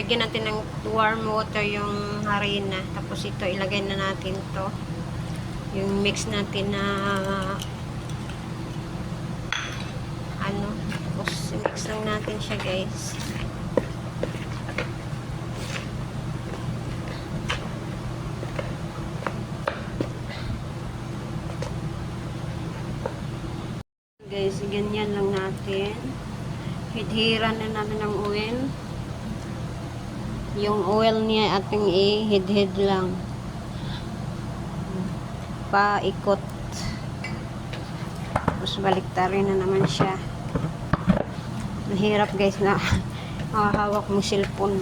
lagyan natin ng warm water yung harina. Tapos ito, ilagay na natin to. Yung mix natin na tapos mix lang natin siya, guys. Guys, ganyan lang natin. Hidhiran na natin ng oil. Yung oil niya ating i-hid-hid lang. Paikot. Tapos baliktarin na naman siya. Mahirap, guys, na makahawak mo cellphone.